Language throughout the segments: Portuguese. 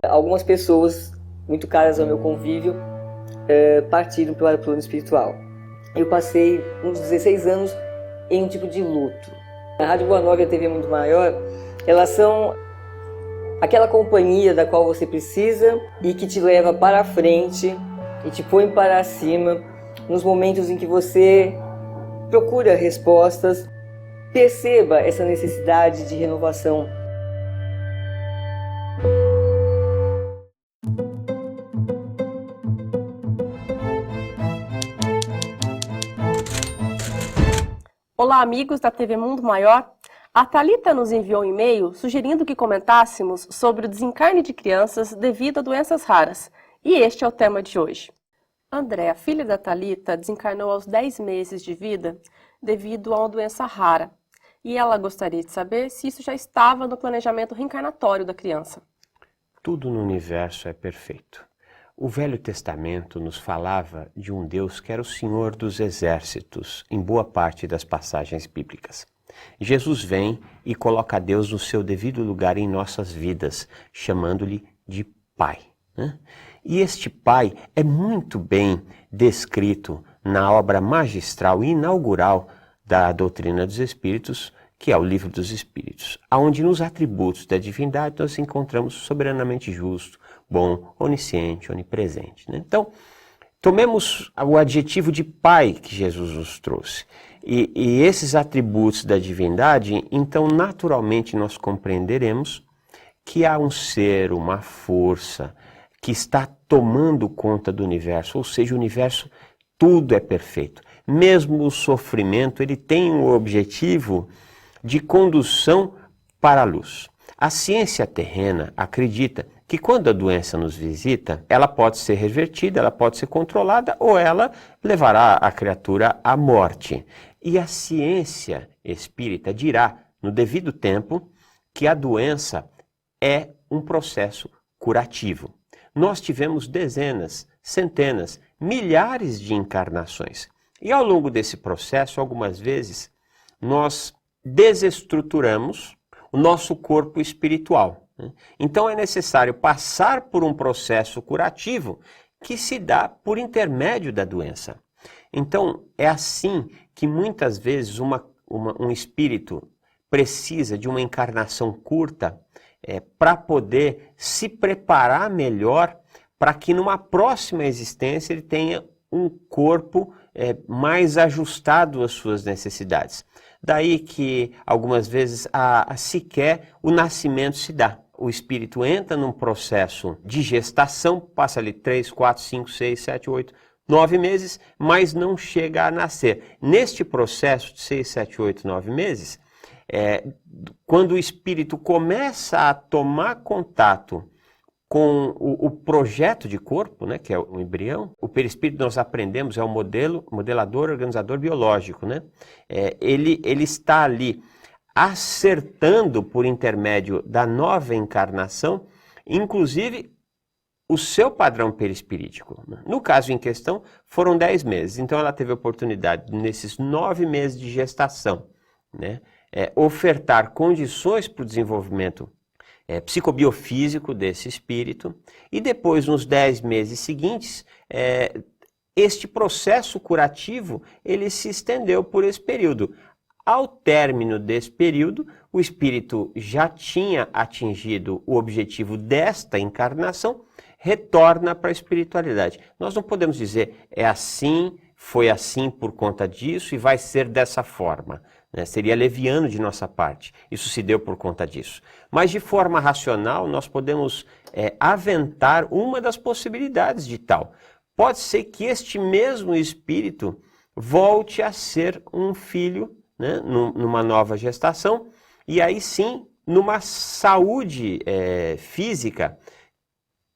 Algumas pessoas muito caras ao meu convívio partiram para o plano espiritual. Eu passei uns 16 anos em um tipo de luto. A Rádio Boa Nova e a TV Mundo Maior, elas são aquela companhia da qual você precisa e que te leva para a frente e te põe para cima nos momentos em que você procura respostas. Perceba essa necessidade de renovação. Olá, amigos da TV Mundo Maior. A Thalita nos enviou um e-mail sugerindo que comentássemos sobre o desencarne de crianças devido a doenças raras. E este é o tema de hoje. André, a filha da Thalita, desencarnou aos 10 meses de vida devido a uma doença rara. E ela gostaria de saber se isso já estava no planejamento reencarnatório da criança. Tudo no universo é perfeito. O Velho Testamento nos falava de um Deus que era o Senhor dos Exércitos, em boa parte das passagens bíblicas. Jesus vem e coloca Deus no seu devido lugar em nossas vidas, chamando-lhe de Pai, né? E este Pai é muito bem descrito na obra magistral e inaugural da doutrina dos Espíritos, que é o Livro dos Espíritos, onde nos atributos da divindade nós encontramos soberanamente justo, bom, onisciente, onipresente, né? Então, tomemos o adjetivo de Pai que Jesus nos trouxe. E esses atributos da divindade, então naturalmente nós compreenderemos que há um ser, uma força que está tomando conta do universo, ou seja, o universo tudo é perfeito. Mesmo o sofrimento, ele tem um objetivo de condução para a luz. A ciência terrena acredita que quando a doença nos visita, ela pode ser revertida, ela pode ser controlada ou ela levará a criatura à morte. E a ciência espírita dirá, no devido tempo, que a doença é um processo curativo. Nós tivemos dezenas, centenas, milhares de encarnações. E ao longo desse processo, algumas vezes, nós desestruturamos o nosso corpo espiritual. Então é necessário passar por um processo curativo que se dá por intermédio da doença. Então é assim que muitas vezes um espírito precisa de uma encarnação curta para poder se preparar melhor para que numa próxima existência ele tenha um corpo mais ajustado às suas necessidades. Daí que algumas vezes sequer o nascimento se dá. O espírito entra num processo de gestação, passa ali 3, 4, 5, 6, 7, 8, 9 meses, mas não chega a nascer. Neste processo de 6, 7, 8, 9 meses, quando o espírito começa a tomar contato com o projeto de corpo, né, que é o embrião, o perispírito nós aprendemos é um modelador, organizador biológico, né? Ele está ali acertando por intermédio da nova encarnação, inclusive o seu padrão perispirítico. No caso em questão, foram 10 meses, então ela teve a oportunidade, nesses 9 meses de gestação, né, ofertar condições para o desenvolvimento psicobiofísico desse espírito, e depois, nos 10 meses seguintes, este processo curativo, ele se estendeu por esse período. Ao término desse período, o espírito já tinha atingido o objetivo desta encarnação, retorna para a espiritualidade. Nós não podemos dizer, é assim, foi assim por conta disso e vai ser dessa forma. Seria leviano de nossa parte, isso se deu por conta disso. Mas de forma racional, nós podemos aventar uma das possibilidades de tal. Pode ser que este mesmo espírito volte a ser um filho, né, numa nova gestação, e aí sim, numa saúde física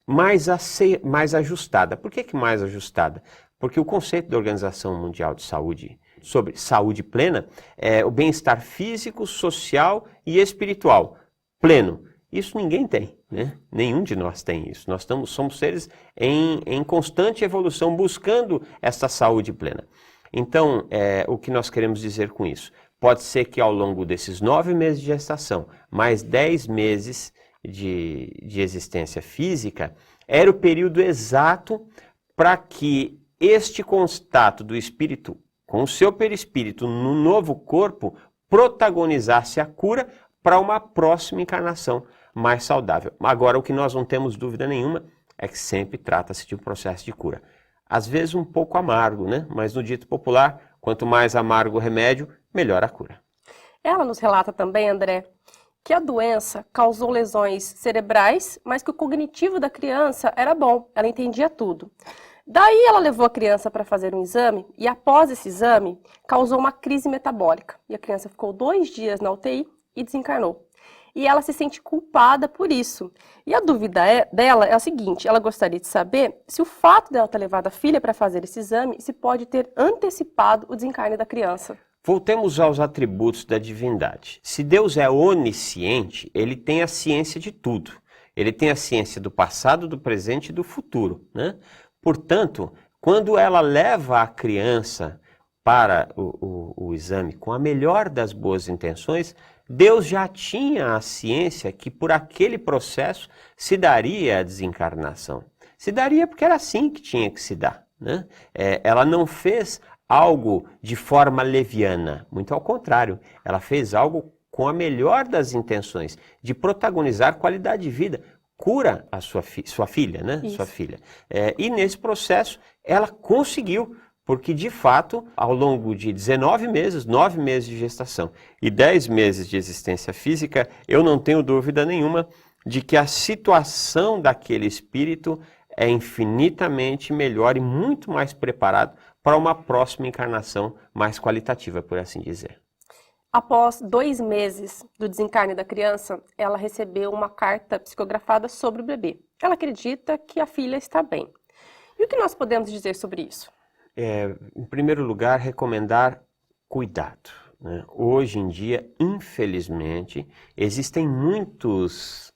mais ajustada. Por que mais ajustada? Porque o conceito da Organização Mundial de Saúde sobre saúde plena é o bem-estar físico, social e espiritual pleno. Isso ninguém tem, né? Nenhum de nós tem isso. Nós somos seres em constante evolução, buscando essa saúde plena. Então, o que nós queremos dizer com isso? Pode ser que ao longo desses 9 meses de gestação, mais 10 meses, de existência física, era o período exato para que este contato do espírito com o seu perispírito no novo corpo protagonizasse a cura para uma próxima encarnação mais saudável. Agora, o que nós não temos dúvida nenhuma é que sempre trata-se de um processo de cura. Às vezes um pouco amargo, né? Mas no dito popular, quanto mais amargo o remédio, melhor a cura. Ela nos relata também, André, que a doença causou lesões cerebrais, mas que o cognitivo da criança era bom, ela entendia tudo. Daí ela levou a criança para fazer um exame e após esse exame causou uma crise metabólica. E a criança ficou 2 dias na UTI e desencarnou. E ela se sente culpada por isso. E a dúvida dela é a seguinte, ela gostaria de saber se o fato dela ter levado a filha para fazer esse exame se pode ter antecipado o desencarne da criança. Voltemos aos atributos da divindade. Se Deus é onisciente, ele tem a ciência de tudo. Ele tem a ciência do passado, do presente e do futuro, né? Portanto, quando ela leva a criança para o exame com a melhor das boas intenções, Deus já tinha a ciência que por aquele processo se daria a desencarnação. Se daria porque era assim que tinha que se dar, né? Ela não fez algo de forma leviana, muito ao contrário, ela fez algo com a melhor das intenções, de protagonizar qualidade de vida. Cura a sua filha, né? Isso. Sua filha. E nesse processo ela conseguiu, porque de fato, ao longo de 19 meses, 9 meses de gestação e 10 meses de existência física, eu não tenho dúvida nenhuma de que a situação daquele espírito é infinitamente melhor e muito mais preparado para uma próxima encarnação mais qualitativa, por assim dizer. Após 2 meses do desencarne da criança, ela recebeu uma carta psicografada sobre o bebê. Ela acredita que a filha está bem. E o que nós podemos dizer sobre isso? Em primeiro lugar, recomendar cuidado, né? Hoje em dia, infelizmente, existem muitos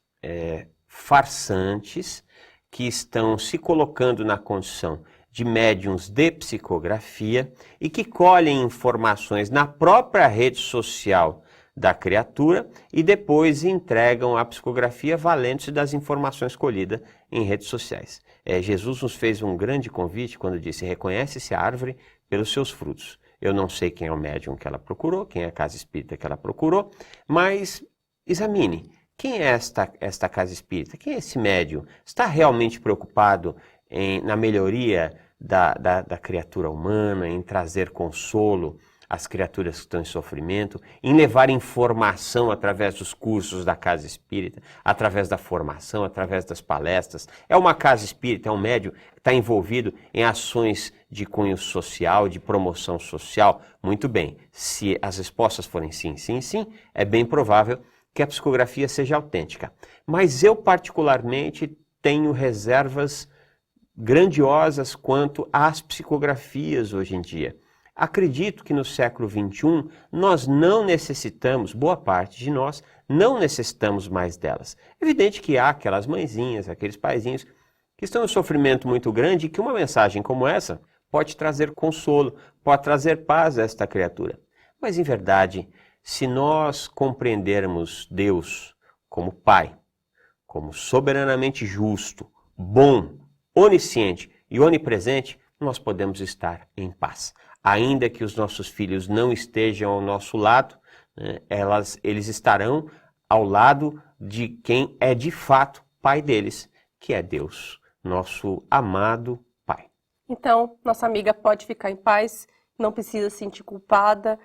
farsantes que estão se colocando na condição de médiuns de psicografia e que colhem informações na própria rede social da criatura e depois entregam a psicografia valendo-se das informações colhidas em redes sociais. Jesus nos fez um grande convite quando disse: reconhece-se a árvore pelos seus frutos. Eu não sei quem é o médium que ela procurou, quem é a casa espírita que ela procurou, mas examine. Quem é esta casa espírita? Quem é esse médium? Está realmente preocupado na melhoria da criatura humana, em trazer consolo às criaturas que estão em sofrimento, em levar informação através dos cursos da casa espírita, através da formação, através das palestras? É uma casa espírita, é um médium que está envolvido em ações de cunho social, de promoção social? Muito bem, se as respostas forem sim, sim, sim, é bem provável que a psicografia seja autêntica. Mas eu particularmente tenho reservas grandiosas quanto às psicografias hoje em dia. Acredito que no século XXI nós não necessitamos, boa parte de nós, não necessitamos mais delas. Evidente que há aquelas mãezinhas, aqueles paizinhos que estão em um sofrimento muito grande e que uma mensagem como essa pode trazer consolo, pode trazer paz a esta criatura. Mas em verdade, se nós compreendermos Deus como Pai, como soberanamente justo, bom, onisciente e onipresente, nós podemos estar em paz. Ainda que os nossos filhos não estejam ao nosso lado, né, eles estarão ao lado de quem é de fato Pai deles, que é Deus, nosso amado Pai. Então, nossa amiga pode ficar em paz, não precisa se sentir culpada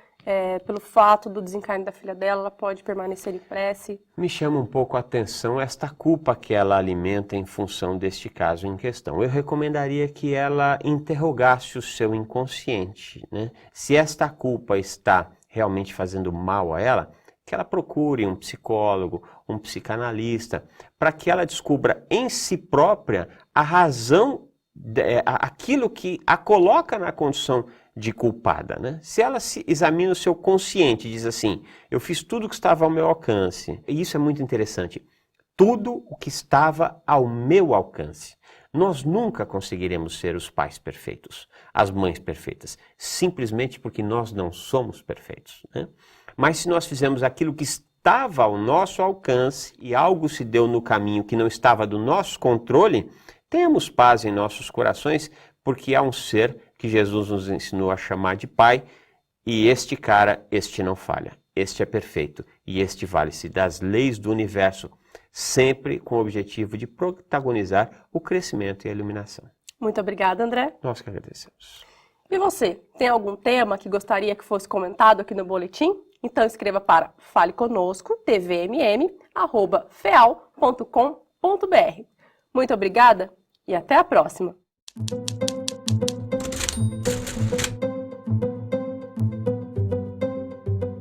pelo fato do desencarne da filha dela, ela pode permanecer em prece. Me chama um pouco a atenção esta culpa que ela alimenta em função deste caso em questão. Eu recomendaria que ela interrogasse o seu inconsciente, né? Se esta culpa está realmente fazendo mal a ela, que ela procure um psicólogo, um psicanalista, para que ela descubra em si própria a razão, aquilo que a coloca na condição de culpada, né? Se ela se examina o seu consciente e diz assim: eu fiz tudo o que estava ao meu alcance, e isso é muito interessante, tudo o que estava ao meu alcance. Nós nunca conseguiremos ser os pais perfeitos, as mães perfeitas, simplesmente porque nós não somos perfeitos, né? Mas se nós fizermos aquilo que estava ao nosso alcance e algo se deu no caminho que não estava do nosso controle, tenhamos paz em nossos corações, porque há um ser que Jesus nos ensinou a chamar de Pai, e este cara, este não falha, este é perfeito, e este vale-se das leis do universo, sempre com o objetivo de protagonizar o crescimento e a iluminação. Muito obrigada, André. Nós que agradecemos. E você, tem algum tema que gostaria que fosse comentado aqui no boletim? Então escreva para faleconosco@feal.com.br. Muito obrigada e até a próxima!